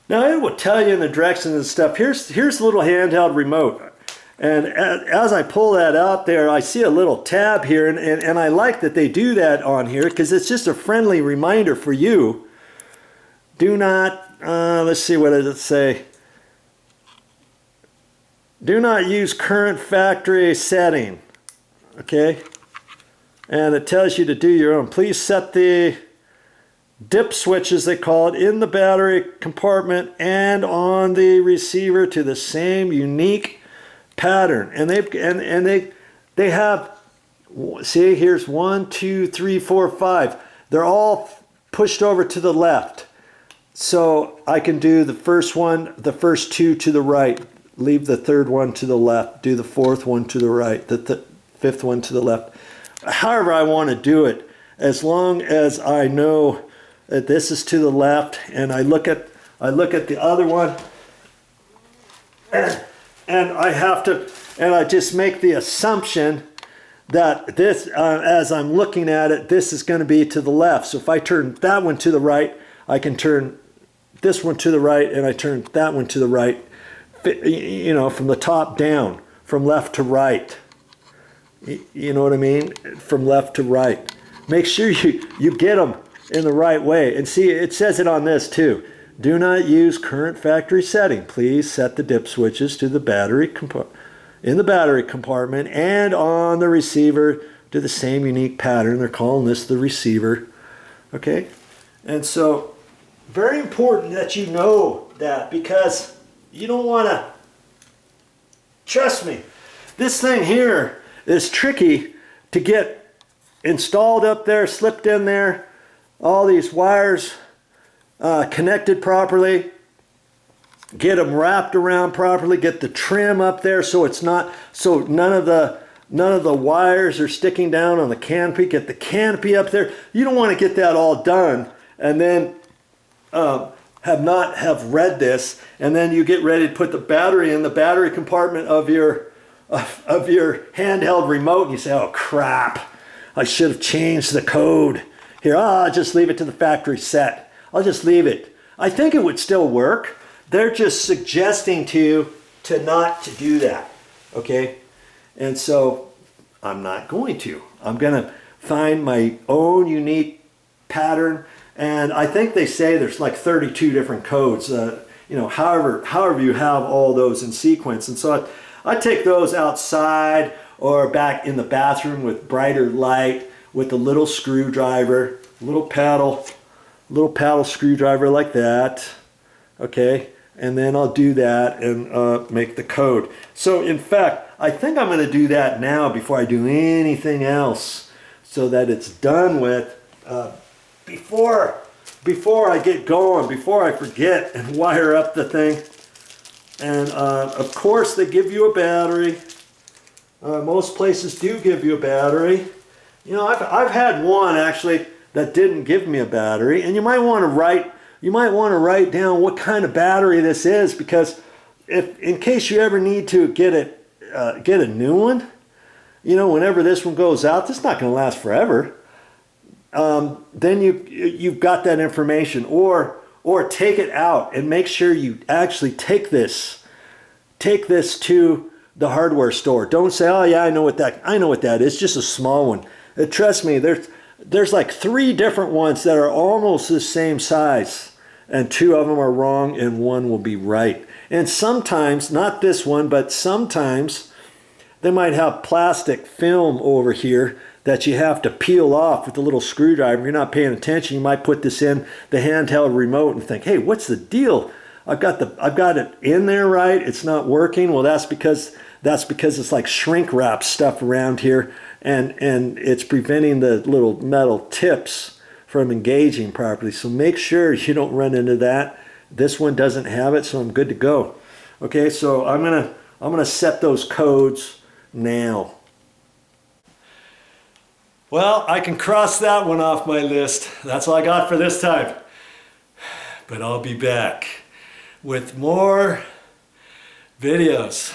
Now it will tell you in the directions and stuff. Here's the little handheld remote. And as I pull that out there, I see a little tab here, and I like that they do that on here because it's just a friendly reminder for you. Do not, let's see, what does it say? Do not use current factory setting, okay? And it tells you to do your own. Please set the dip switch, as they call it, in the battery compartment and on the receiver to the same unique pattern. And they have, see, here's 1, 2, 3, 4, 5. They're all pushed over to the left. So I can do the first one, the first two to the right, leave the third one to the left, do the fourth one to the right, the fifth one to the left. However I want to do it, as long as I know that this is to the left, and I look at the other one, and I have to, and I just make the assumption that this, as I'm looking at it, this is going to be to the left. So if I turn that one to the right, I can turn this one to the right, and I turn that one to the right, you know, from the top down, from left to right. You know what I mean? From left to right. Make sure you get them in the right way. And see, it says it on this too. Do not use current factory setting. Please set the dip switches to the battery in the battery compartment and on the receiver to the same unique pattern. They're calling this the receiver. Okay? And so, very important that you know that, because you don't want to, trust me, this thing here is tricky to get installed up there, slipped in there, all these wires connected properly, get them wrapped around properly, get the trim up there so it's not, so none of the wires are sticking down on the canopy, get the canopy up there. You don't want to get that all done and then have read this, and then you get ready to put the battery in the battery compartment of your handheld remote, and you say, oh crap, I should have changed the code. Here, I'll just leave it to the factory set. I'll just leave it. I think it would still work. They're just suggesting to you to not to do that, okay? And so I'm not going to. I'm gonna find my own unique pattern, and I think they say there's like 32 different codes, you know, however you have all those in sequence. And so I take those outside or back in the bathroom with brighter light with a little screwdriver, little paddle screwdriver like that, okay? And then I'll do that and make the code. So in fact, I think I'm going to do that now before I do anything else, so that it's done with before I get going, before I forget and wire up the thing. And of course they give you a battery. Most places do give you a battery. You know, I've had one actually that didn't give me a battery, and you might want to write down what kind of battery this is, because if in case you ever need to get a new one, you know, whenever this one goes out, this is not going to last forever. Then you've got that information, or take it out and make sure you actually take this to the hardware store. Don't say, oh yeah, I know what that is, just a small one. Trust me, there's like 3 different ones that are almost the same size, and 2 of them are wrong and 1 will be right. And sometimes, not this one, but sometimes they might have plastic film over here that you have to peel off with a little screwdriver. If you're not paying attention, you might put this in the handheld remote and think, hey, what's the deal? I've got it in there right, it's not working. Well, that's because it's like shrink wrap stuff around here, and it's preventing the little metal tips from engaging properly. So make sure you don't run into that. This one doesn't have it, so I'm good to go. Okay, so I'm gonna set those codes now. Well, I can cross that one off my list. That's all I got for this time. But I'll be back with more videos.